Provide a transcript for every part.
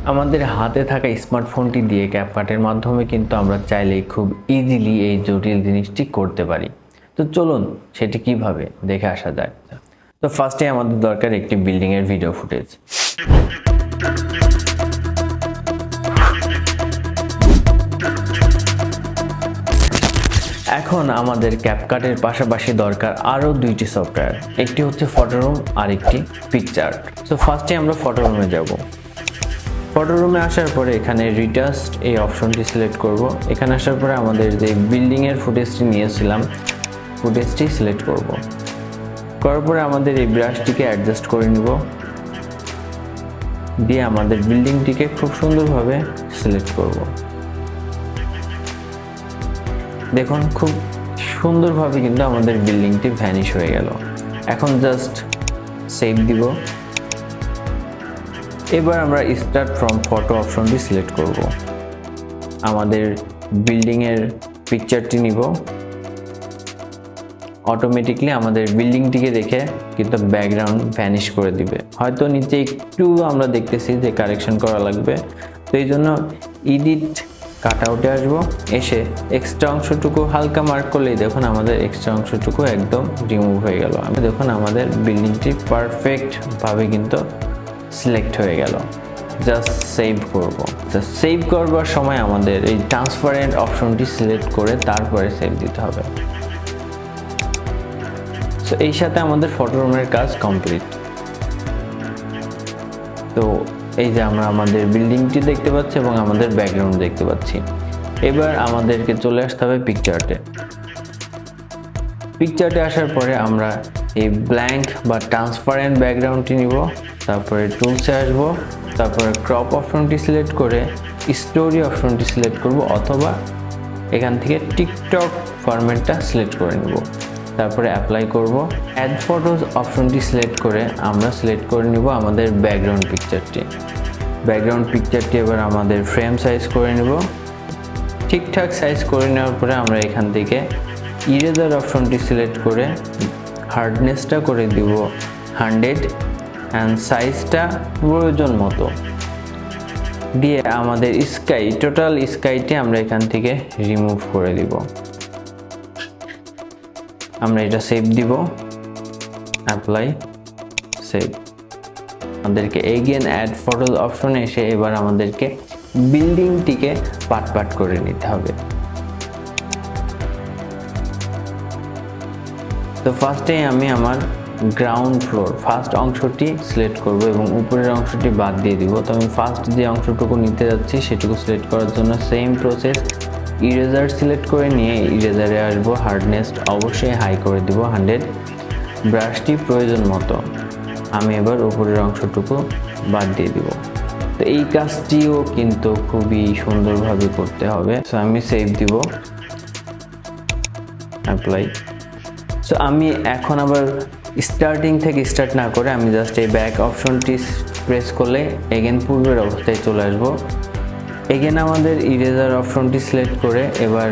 আমাদের হাতে থাকা স্মার্টফোনটি দিয়ে ক্যাপকাটের মাধ্যমে কিন্তু আমরা চাইলেই খুব ইজিলি এই জটিল জিনিসটি করতে পারি। তো চলুন সেটি কিভাবে দেখে আসা যায়। তো ফার্স্টে আমাদের দরকার একটি বিল্ডিংয়ের ভিডিও ফুটেজ। এখন আমাদের ক্যাপকাটের পাশাপাশি দরকার আরও দুইটি সফটওয়্যার, একটি হচ্ছে ফটোরুম আর একটি পিকচার। তো ফার্স্টে আমরা ফটোরুমে যাব। ফটোরুমে আসার পরে এখানে রিটাস্ট এই অপশনটি সিলেক্ট করব। এখানে আসার পরে আমাদের যে বিল্ডিংয়ের ফুটেজটি নিয়েছিলাম ফুটেজটি সিলেক্ট করব। করার পরে আমাদের এই ব্রাশটিকে অ্যাডজাস্ট করে নিব, দিয়ে আমাদের বিল্ডিংটিকে খুব সুন্দরভাবে সিলেক্ট করব। দেখুন খুব সুন্দরভাবে কিন্তু আমাদের বিল্ডিংটি ভ্যানিশ হয়ে গেল। এখন জাস্ট সেভ দিব। এবার আমরা স্টার্ট ফ্রম ফটো অপশনটি সিলেক্ট করব। আমাদের বিল্ডিংয়ের পিকচারটি নিব। অটোমেটিকলি আমাদের বিল্ডিংটিকে দেখে কিন্তু ব্যাকগ্রাউন্ড ভ্যানিশ করে দিবে। হয়তো নিচে একটু আমরা দেখতেছি যে কারেকশন করা লাগবে, তো এই জন্য এডিট কাটআউটে আসবো, এসে এক্সট্রা অংশটুকু হালকা মার্ক করলেই দেখুন আমাদের এক্সট্রা অংশটুকু একদম রিমুভ হয়ে গেল। আমি দেখুন আমাদের বিল্ডিংটি পারফেক্টভাবে কিন্তু সিলেক্ট হয়ে গেল। জাস্ট সেভ করব। সেভ করবার সময় আমাদের এই ট্রান্সপারেন্ট অপশনটি সিলেক্ট করে তারপরে সেভ দিতে হবে। তো এই সাথে আমাদের ফটোরুমের কাজ কমপ্লিট। তো এই যে আমরা আমাদের বিল্ডিংটি দেখতে পাচ্ছি এবং আমাদের ব্যাকগ্রাউন্ড দেখতে পাচ্ছি। এবার আমাদেরকে চলে আসতে হবে পিকচার্টে। পিকচার্টে আসার পরে আমরা এই ব্ল্যাঙ্ক বা ট্রান্সপারেন্ট ব্যাকগ্রাউন্ডটি নিব, তারপরে টুলসে আসবো, তারপরে ক্রপ অপশনটি সিলেক্ট করে স্টোরি অপশনটি সিলেক্ট করব, অথবা এখান থেকে টিকটক ফরম্যাটটা সিলেক্ট করে নেব। তারপরে অ্যাপ্লাই করব। অ্যাড ফটোজ অপশনটি সিলেক্ট করে আমরা সিলেক্ট করে নিব আমাদের ব্যাকগ্রাউন্ড পিকচারটি। ব্যাকগ্রাউন্ড পিকচারটি এবার আমাদের ফ্রেম সাইজ করে নেব। ঠিকঠাক সাইজ করে নেওয়ার পরে আমরা এখান থেকে ইরেজার অপশনটি সিলেক্ট করে হার্ডনেসটা করে দিব 100 অ্যান্ড সাইজটা প্রয়োজন মতো দিয়ে আমাদের টোটাল স্কাইটি আমরা এখান থেকে রিমুভ করে দিব। আমরা এটা সেভ দিব, অ্যাপ্লাই, সেভ। আমাদেরকে এগেন অ্যাড ফটোজ অপশনে এসে এবার আমাদেরকে বিল্ডিংটিকে পাট করে নিতে হবে। তো ফার্স্টে আমি আমার গ্রাউন্ড ফ্লোর ফার্স্ট অংশটি সিলেক্ট করব এবং উপরের অংশটি বাদ দিয়ে দিব। তো আমি ফার্স্ট যে অংশটুকু নিতে যাচ্ছি সেটুকু সিলেক্ট করার জন্য সেম প্রসেস, ইরেজার সিলেক্ট করে নিয়ে ইরেজারে আসবো, হার্ডনেস অবশ্যই হাই করে দিব 100, ব্রাশটি প্রয়োজন মতো। আমি এবার উপরের অংশটুকু বাদ দিয়ে দিব। তো এই কাজটিও কিন্তু খুবই সুন্দরভাবে করতে হবে। সো আমি সেভ দিব, অ্যাপ্লাই। সো আমি এখন আবার স্টার্টিং থেকে স্টার্ট না করে আমি জাস্ট এই ব্যাক অপশনটি প্রেস করলে এগেন পূর্বের অবস্থায় চলে আসবো। এগেন আমাদের ইরেজার অপশনটি সিলেক্ট করে এবার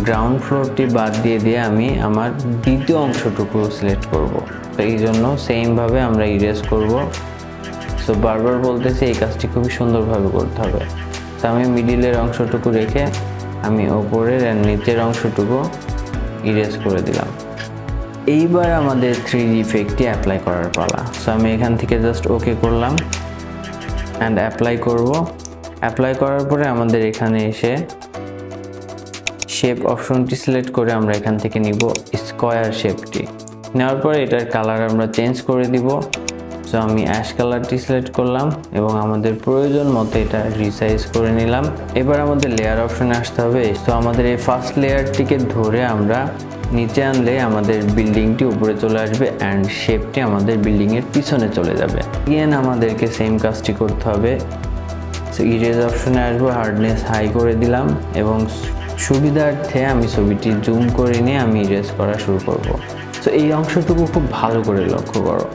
গ্রাউন্ড ফ্লোরটি বাদ দিয়ে আমি আমার দ্বিতীয় অংশটুকু সিলেক্ট করব। তো এই জন্য সেমভাবে আমরা ইরেজ করব। সো বারবার বলতেছি এই কাজটি খুবই সুন্দরভাবে করতে হবে। তো আমি মিডিলের অংশটুকু রেখে আমি ওপরের আর নিচের অংশটুকু ইরেজ করে দিলাম। এইবার আমাদের 3D ইফেক্টটি অ্যাপ্লাই করার পালা। সো আমি এখান থেকে জাস্ট ওকে করলাম অ্যান্ড অ্যাপ্লাই করব। অ্যাপ্লাই করার পরে আমাদের এখানে এসে শেপ অপশনটি সিলেক্ট করে আমরা এখান থেকে নিব স্কোয়ার শেপটি। নেওয়ার পরে এটার কালার আমরা চেঞ্জ করে দিব। সো আমি অ্যাশ কালারটি সিলেক্ট করলাম এবং আমাদের প্রয়োজন মতো এটা রিসাইজ করে নিলাম। এবার আমাদের লেয়ার অপশনে আসতে হবে। তো আমাদের এই ফার্স্ট লেয়ারটিকে ধরে আমরা নিচে আনলে আমাদের বিল্ডিংটি উপরে চলে আসবে অ্যান্ড শেপটি আমাদের বিল্ডিংয়ের পিছনে চলে যাবে। এগেন আমাদেরকে সেম কাজটি করতে হবে। সো ইরেজ অপশনে আসবো, হার্ডনেস হাই করে দিলাম এবং সুবিধার্থে আমি ছবিটি জুম করে নিয়ে আমি ইরেজ করা শুরু করব। সো এই অংশটুকু খুব ভালো করে লক্ষ্য করো।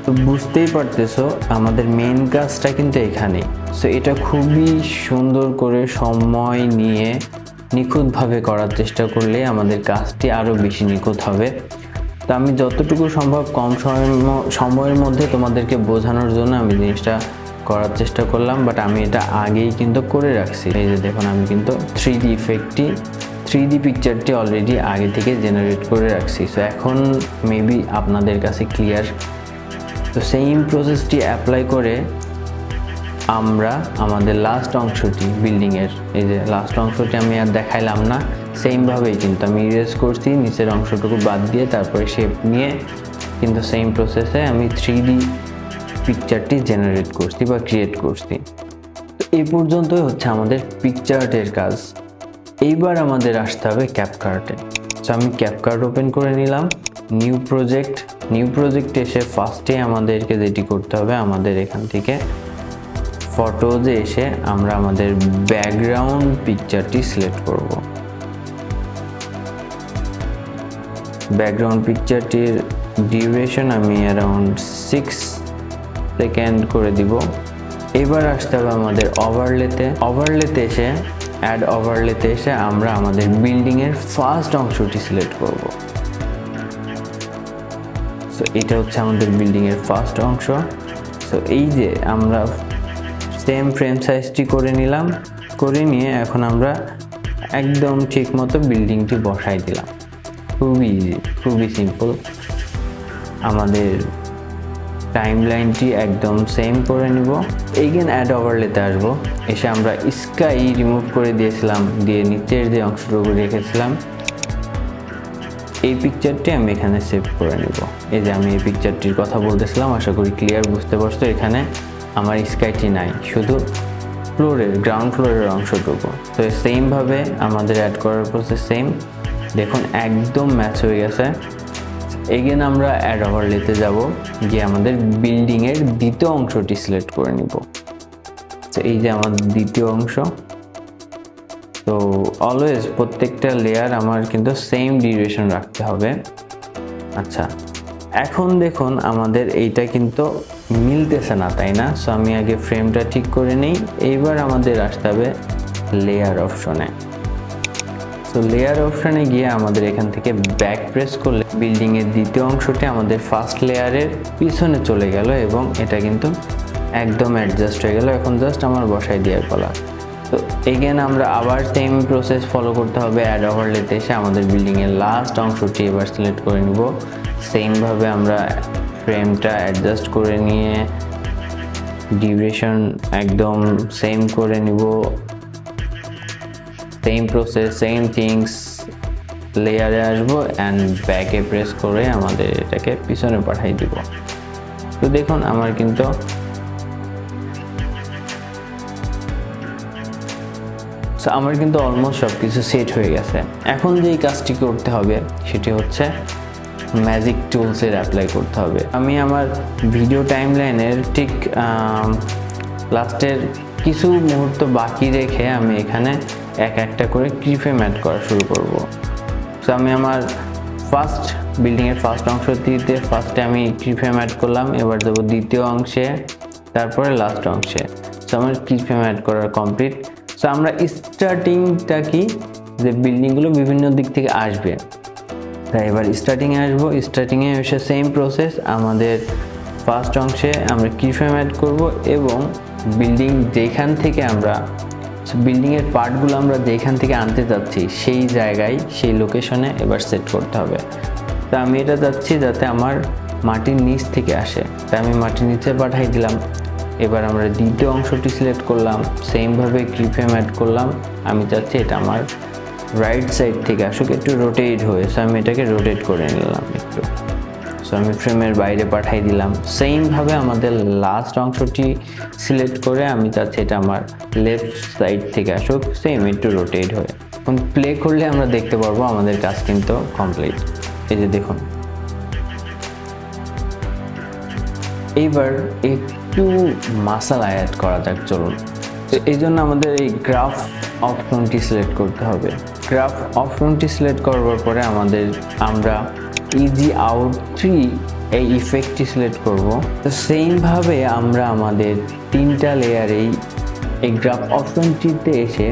তো বুঝতেই পারতেছো আমাদের মেন কাজটা কিন্তু এখানেই। সো এটা খুবই সুন্দর করে সময় নিয়ে নিখুঁতভাবে করার চেষ্টা করলে আমাদের কাজটি আরও বেশি নিখুঁত হবে। তো আমি যতটুকু সম্ভব কম সময়ের মধ্যে তোমাদেরকে বোঝানোর জন্য আমি জিনিসটা করার চেষ্টা করলাম, বাট আমি এটা আগেই কিন্তু করে রাখছি। এই যে দেখুন আমি কিন্তু 3D ইফেক্টটি 3D পিকচারটি অলরেডি আগে থেকে জেনারেট করে রাখছি। সো এখন মেবি আপনাদের কাছে ক্লিয়ার। তো সেম প্রসেসটি অ্যাপ্লাই করে আমরা আমাদের লাস্ট অংশটি বিল্ডিংয়ের, এই যে লাস্ট অংশটি আমি আর দেখাইলাম না, সেমভাবেই কিন্তু আমি ইরেজ করছি নিচের অংশটুকু বাদ দিয়ে, তারপরে শেপ নিয়ে কিন্তু সেম প্রসেসে আমি 3D পিকচারটি জেনারেট করছি বা ক্রিয়েট করছি। তো এই পর্যন্তই হচ্ছে আমাদের পিকচারের কাজ। এইবার আমাদের আসতে হবে ক্যাপকার্টে। সো আমি ক্যাপকার্ট ওপেন করে নিলাম, নিউ প্রজেক্ট এসে ফার্স্টে আমাদেরকে যেটি করতে হবে, আমাদের এখান থেকে ফটোজে এসে আমরা আমাদের ব্যাকগ্রাউন্ড পিকচারটি সিলেক্ট করব। ব্যাকগ্রাউন্ড পিকচারটির ডিউরেশন আমি অ্যারাউন্ড 6 সেকেন্ড করে দিব। এবার আসতে হবে আমাদের ওভারলেতে এসে অ্যাড ওভারলেতে এসে আমরা আমাদের বিল্ডিংয়ের ফার্স্ট অংশটি সিলেক্ট করব। সো এটা হচ্ছে আমাদের বিল্ডিংয়ের ফার্স্ট অংশ। সো এই যে আমরা সেম ফ্রেম সাইজটি করে নিলাম, করে নিয়ে এখন আমরা একদম ঠিক মতো বিল্ডিংটি বসাই দিলাম। খুবই ইজি, খুবই সিম্পল। আমাদের টাইমলাইনটি একদম সেম করে নিব। এগেন অ্যাড ওভারলেতে আসবো, এসে আমরা স্কাই রিমুভ করে দিয়েছিলাম, দিয়ে নিচের যে অংশটুকু রেখেছিলাম এই পিকচারটি আমি এখানে সেভ করে নিব। এই যে আমি এই পিকচারটির কথা বলতেছিলাম, আশা করি ক্লিয়ার বুঝতে পারছো। এখানে আমার স্কাইটি নাই, শুধু গ্রাউন্ড ফ্লোরের অংশটুকু। তো সেমভাবে আমাদের অ্যাড করার প্রসেস সেম। দেখুন একদম ম্যাচ হয়ে গেছে। এগেন আমরা অ্যাড ওভারলেতে যাব, গিয়ে আমাদের বিল্ডিংয়ের দ্বিতীয় অংশটি সিলেক্ট করে নিব। তো এই যে আমার দ্বিতীয় অংশ। তো অলওয়েজ প্রত্যেকটা লেয়ার আমার কিন্তু সেম ডিউরেশন রাখতে হবে। আচ্ছা, এখন দেখুন আমাদের এইটা কিন্তু মিলতেছে না, তাই না? সো আমি আগে ফ্রেমটা ঠিক করে নিই। এইবার আমাদের আসতে হবে লেয়ার অপশনে। সো লেয়ার অপশনে গিয়ে আমাদের এখান থেকে ব্যাক প্রেস করলে বিল্ডিংয়ের দ্বিতীয় অংশটি আমাদের ফার্স্ট লেয়ারের পিছনে চলে গেল এবং এটা কিন্তু একদম অ্যাডজাস্ট হয়ে গেল। এখন জাস্ট আমার বসাই দেওয়ার পালা। তো এগেন আমরা আবার সেম প্রসেস ফলো করতে হবে। অ্যাড ওভারলেতে এসে আমাদের বিল্ডিংয়ের লাস্ট অংশটি এবার সিলেক্ট করে নিব। সেমভাবে আমরা ফ্রেমটা অ্যাডজাস্ট করে নিয়ে ডিউরেশন একদম সেম করে নিব। Same process, same things. লেয়ারে আসবো অ্যান্ড ব্যাকে প্রেস করে আমাদের এটাকে পিছনে পাঠিয়ে দিব। তো দেখুন আমার কিন্তু অলমোস্ট সব কিছু সেট হয়ে গেছে। এখন যেই কাজটি করতে হবে সেটি হচ্ছে ম্যাজিক টুলসের অ্যাপ্লাই করতে হবে। আমি আমার ভিডিও টাইমলাইনের ঠিক লাস্টের কিছু মুহূর্ত বাকি রেখে আমি এখানে একটা করে কিফ্রেম অ্যাড করা শুরু করব। সো আমি আমার বিল্ডিংয়ের ফার্স্ট অংশটিতে ফার্স্টে আমি কিফ্রেম অ্যাড করলাম, এবার যাব দ্বিতীয় অংশে, তারপরে লাস্ট অংশে। সো আমার কিফ্রেম অ্যাড করার কমপ্লিট। সো আমরা স্টার্টিংটা কি, যে বিল্ডিংগুলো বিভিন্ন দিক থেকে আসবে, তাই এবার স্টার্টিংয়ে আসবো। স্টার্টিংয়ে এসে সেম প্রসেস, আমাদের ফার্স্ট অংশে আমরা কিফ্রেম অ্যাড করব এবং যেখান থেকে আমরা বিল্ডিংয়ের পার্টগুলো আমরা যেখান থেকে আনতে যাচ্ছি সেই জায়গায়, সেই লোকেশনে এবার সেট করতে হবে। তো আমি এটা চাচ্ছি যাতে আমার মাটির নিচ থেকে আসে, তাই আমি মাটির নিচে পাঠাই দিলাম। এবার আমরা দ্বিতীয় অংশটি সিলেক্ট করলাম, সেমভাবে কিফ্রেম অ্যাড করলাম। আমি চাচ্ছি এটা আমার রাইট সাইড থেকে আসুক, একটু রোটেট হয়ে। সো আমি এটাকে রোটেট করে নিলাম একটু। সো আমি ফ্রেমের বাইরে পাঠাই দিলাম। সেমভাবে আমাদের লাস্ট অংশটি সিলেক্ট করে আমি চাচ্ছি এটা আমার লেফট সাইড থেকে আসুক, সেম একটু রোটেট হয়ে। এখন প্লে করলে আমরা দেখতে পারবো আমাদের কাজ কিন্তু কমপ্লিট। এই যে দেখুন, এইবার একটু মাসালা অ্যাড করা যাক, চলুন। তো এই জন্য আমাদের এই গ্রাফ অপশনটি সিলেক্ট করতে হবে। গ্রাফ অপশনটি সিলেক্ট করবার পরে আমরা ইজি আউট 3 এই ইফেক্টটি সিলেক্ট করব। তো সেমভাবে আমরা আমাদের 3টা লেয়ারেই এই গ্রাফ অপশনটিতে এসে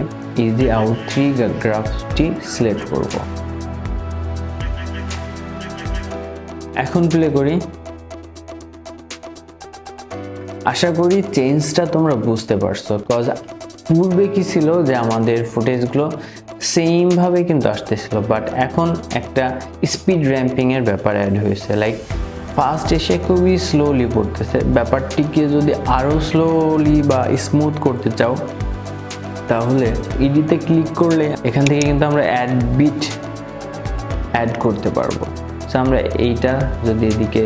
ইজি আউট 3 গ্রাফটি সিলেক্ট করব। এখন প্লে করি। আশা করি চেঞ্জটা তোমরা বুঝতে পারছো, বিকজ পূর্বে কি ছিল যে আমাদের ফুটেজগুলো সেম ভাবে কিন্তু আসতেছিল, বাট এখন একটা স্পিড র্যাম্পিংয়ের ব্যাপার অ্যাড হয়েছে। লাইক ফার্স্ট এসে খুবই স্লোলি পড়তেছে, ব্যাপারটিকে যদি আরও স্লোলি বা স্মুথ করতে চাও তাহলে ইডিতে ক্লিক করলে এখান থেকে কিন্তু আমরা অ্যাড বিট অ্যাড করতে পারবো। সো আমরা এইটা যদি এদিকে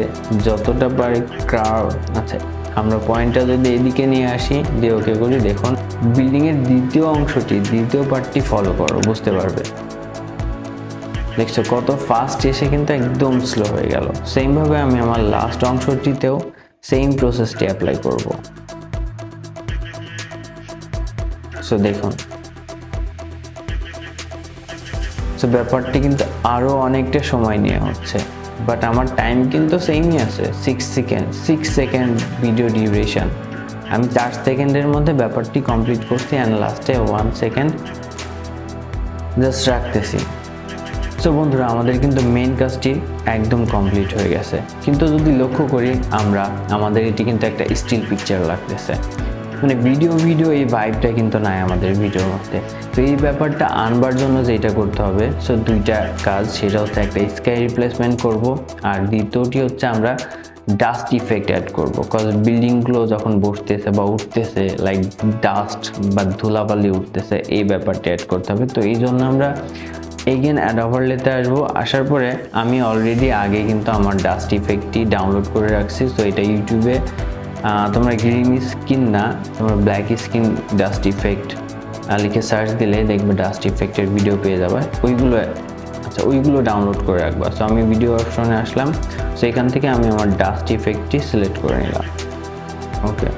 যতটা পারি ক্রাউড, আচ্ছা আমরা পয়েন্টটা যদি এদিকে নিয়ে আসি দিয়ে ওকে করি, দেখুন বিল্ডিংয়ের দ্বিতীয় অংশটি, দ্বিতীয় পার্টটি ফলো করো, বুঝতে পারবে। দেখছো কত ফাস্ট এসে কিন্তু একদম স্লো হয়ে গেল। সেমভাবে আমি আমার লাস্ট অংশটিতেও সেম প্রসেসটি অ্যাপ্লাই করব। সো দেখুন, সো ব্যাপারটি কিন্তু আরও অনেকটা সময় নিয়ে হচ্ছে, বাট আমার টাইম কিন্তু সেমই আছে, 6 সেকেন্ড ভিডিও ডিউরেশন। আমি 4 সেকেন্ডের মধ্যে ব্যাপারটি কমপ্লিট করছি অ্যান্ড লাস্টে 1 সেকেন্ড জাস্ট রাখতেছি। সো বন্ধুরা, আমাদের কিন্তু মেইন কাজটি একদম কমপ্লিট হয়ে গেছে, কিন্তু যদি লক্ষ্য করি আমরা, আমাদের এটি কিন্তু একটা স্টিল পিকচার লাগতেছে, মানে ভিডিও এই ভাইবটা কিন্তু নাই আমাদের ভিডিওর মধ্যে। তো এই ব্যাপারটা আনবার জন্য যেটা করতে হবে, সো দুইটা কাজ, সেটা হচ্ছে একটা স্কাই রিপ্লেসমেন্ট করব, আর দ্বিতীয়টি হচ্ছে আমরা ডাস্ট ইফেক্ট অ্যাড করব। কজ বিল্ডিংগুলো যখন বসতেছে বা উঠতেছে, লাইক ডাস্ট বা ধুলাবালি উঠতেছে, এই ব্যাপারটা অ্যাড করতে হবে। তো এই জন্য আমরা এগেন অ্যাড ওভারলেতে আসবো। আসার পরে আমি অলরেডি আগে কিন্তু আমার ডাস্ট ইফেক্টটি ডাউনলোড করে রাখছি। সো এটা ইউটিউবে তোমরা গ্রিন স্কিন না, তোমরা ব্ল্যাক স্কিন ডাস্ট ইফেক্ট লিখে সার্চ দিলে দেখবে ডাস্ট ইফেক্টের ভিডিও পেয়ে যাবে। ওইগুলো ডাউনলোড করে রাখবা। সো আমি ভিডিও অপশনে আসলাম, সো এখান থেকে আমি আমার ডাস্ট ইফেক্টটি সিলেক্ট করে নিলাম। ওকে,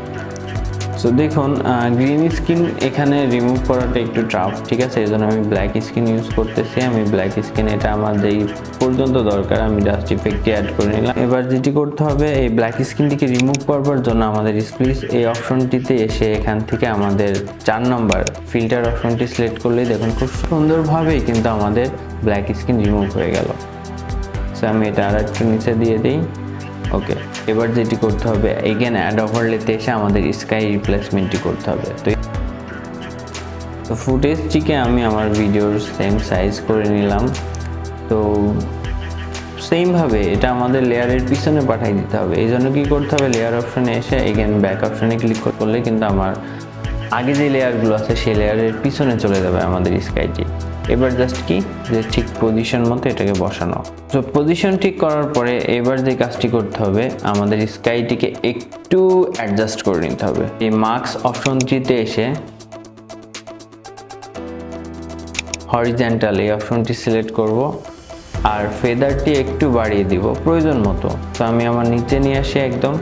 সো দেখুন গ্রিন স্কিন এখানে রিমুভ করাটা একটু টাফ, ঠিক আছে, এই জন্য আমি ব্ল্যাক স্কিন ইউজ করতেছি। আমি ব্ল্যাক স্কিন এটা আমার যেই পর্যন্ত দরকার আমি ডাস্ট ইফেক্টটি অ্যাড করে নিলাম। এবার যেটি করতে হবে, এই ব্ল্যাক স্কিনটিকে রিমুভ করবার জন্য আমাদের স্প্লিস এই অপশনটিতে এসে এখান থেকে আমাদের 4 নম্বর ফিল্টার অপশনটি সিলেক্ট করলেই দেখুন খুব সুন্দরভাবেই কিন্তু আমাদের ব্ল্যাক স্কিন রিমুভ হয়ে গেল। সো আমি এটা আর একটু নিচে দিয়ে দিই। ওকে, এবার যেটি করতে হবে, এগেন অ্যাড ওভারলেতে এসে আমাদের স্কাই রিপ্লেসমেন্টটি করতে হবে। তো ফুটেজটিকে আমি আমার ভিডিওর সেম সাইজ করে নিলাম। তো সেমভাবে এটা আমাদের লেয়ারের পিছনে পাঠিয়ে দিতে হবে। এই জন্য কী করতে হবে, লেয়ার অপশনে এসে এগেন ব্যাক অপশনে ক্লিক করলে কিন্তু আমার আগে যে লেয়ারগুলো আছে সেই লেয়ারের পিছনে চলে যাবে আমাদের স্কাইটি। এবার জাস্ট কি যে ঠিক পজিশন মতো এটাকে বসানো। তো পজিশন ঠিক করার পরে এবার যে কাজটি করতে হবে, আমাদের স্কাইটিকে একটু অ্যাডজাস্ট করে নিতে হবে। এই মার্কস অপশনটিতে এসে হরিজন্টাল এই অপশনটি সিলেক্ট করব, আর ফেদারটি একটু বাড়িয়ে দিব প্রয়োজন মতো। তো আমি আমার নিচে নিয়ে আসি একদম,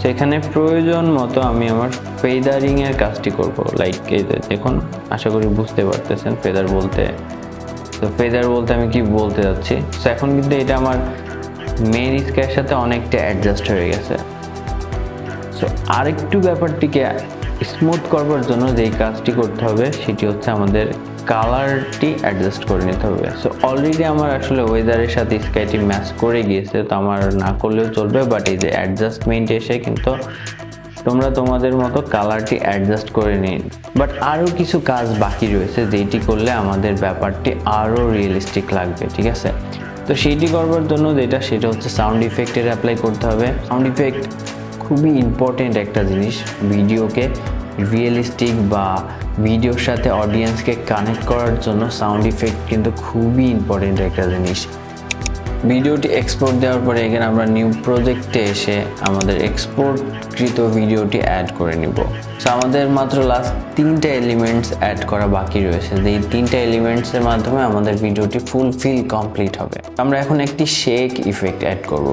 সেখানে প্রয়োজন মতো আমি আমার ফেদারিংয়ের কাজটি করব। লাইক এই দেখুন, আশা করি বুঝতে পারতেছেন ফেদার বলতে। তো ফেদার বলতে আমি কি বলতে যাচ্ছি, সো এখন কিন্তু এটা আমার মেইন স্কাইয়ের সাথে অনেকটা অ্যাডজাস্ট হয়ে গেছে। সো আরেকটু ব্যাপারটিকে স্মুথ করবার জন্য যেই কাজটি করতে হবে সেটি হচ্ছে আমাদের কালারটি অ্যাডজাস্ট করে নিতে হবে। সো অলরেডি আমার আসলে ওয়েদারের সাথে স্কাইটি ম্যাচ করে গিয়েছে, তো আমার না করলেও চলবে, বাট এই যে অ্যাডজাস্টমেন্ট এসে কিন্তু তোমরা তোমাদের মতো কালারটি অ্যাডজাস্ট করে নিন। বাট আরও কিছু কাজ বাকি রয়েছে যেটি করলে আমাদের ব্যাপারটি আরও রিয়েলিস্টিক লাগবে, ঠিক আছে। তো সেইটি করবার জন্য সেটা হচ্ছে সাউন্ড ইফেক্টের অ্যাপ্লাই করতে হবে। সাউন্ড ইফেক্ট খুবই ইম্পর্টেন্ট একটা জিনিস, ভিডিওকে রিয়েলিস্টিক বা ভিডিওর সাথে অডিয়েন্সকে কানেক্ট করার জন্য সাউন্ড ইফেক্ট কিন্তু খুবই ইম্পর্টেন্ট একটা জিনিস। ভিডিওটি এক্সপোর্ট দেওয়ার পরে এখানে আমরা নিউ প্রজেক্টে এসে আমাদের এক্সপোর্টকৃত ভিডিওটি অ্যাড করে নিব। সো আমাদের মাত্র লাস্ট 3টা এলিমেন্টস অ্যাড করা বাকি রয়েছে, যেই 3টা এলিমেন্টসের মাধ্যমে আমাদের ভিডিওটি ফুলফিল কমপ্লিট হবে। আমরা এখন একটি শেক ইফেক্ট অ্যাড করব।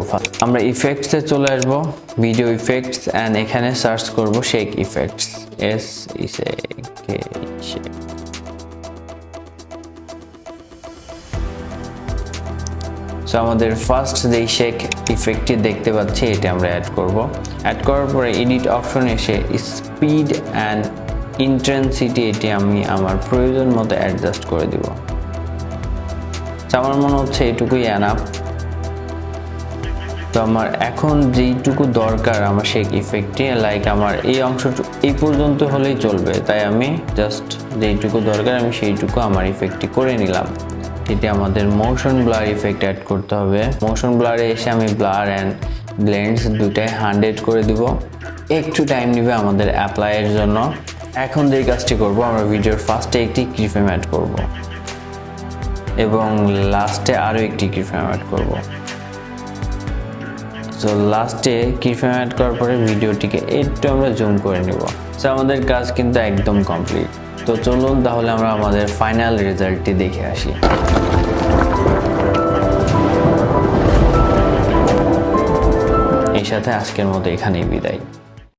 আমরা ইফেক্টসে চলে আসবো, ভিডিও ইফেক্টস, অ্যান্ড এখানে সার্চ করব শেক ইফেক্টস, শেক। সো আমাদের ফার্স্ট যেই শেক ইফেক্টটি দেখতে পাচ্ছি এটা আমরা অ্যাড করব। অ্যাড করার পরে এডিট অপশন এসে স্পিড অ্যান্ড ইন্টেন্সিটি এটি আমি আমার প্রয়োজন মতো অ্যাডজাস্ট করে দিব। আমার মনে হচ্ছে এটুকুই এনাফ। তো আমার এখন যেইটুকু দরকার আমার শেক ইফেক্টে, লাইক আমার এই অংশটুকু এই পর্যন্ত হলেই চলবে, তাই আমি জাস্ট যেইটুকু দরকার আমি সেইটুকু আমার ইফেক্টটি করে নিলাম। এটি আমাদের মোশন ব্লার ইফেক্ট অ্যাড করতে হবে। মোশন ব্লারে এসে আমি ব্লার অ্যান্ড ব্লেন্ডস দুটাই 100 করে দিব। একটু টাইম নেবে আমাদের অ্যাপ্লাইয়ের জন্য। এখন যেই কাজটি করব, আমরা ভিডিওর ফার্স্টে একটি কিফ্রেম অ্যাড করব এবং লাস্টে আরও একটি কিফ্রেম অ্যাড করব। সো লাস্টে কিফ্রেম অ্যাড করার পরে ভিডিওটিকে একটু আমরা জুম করে নিব। সো আমাদের কাজ কিন্তু একদম কমপ্লিট। তো চলুন তাহলে আমরা আমাদের ফাইনাল রেজাল্টটি দেখে আসি। এই সাথে আজকের মতো এখানেই বিদায়।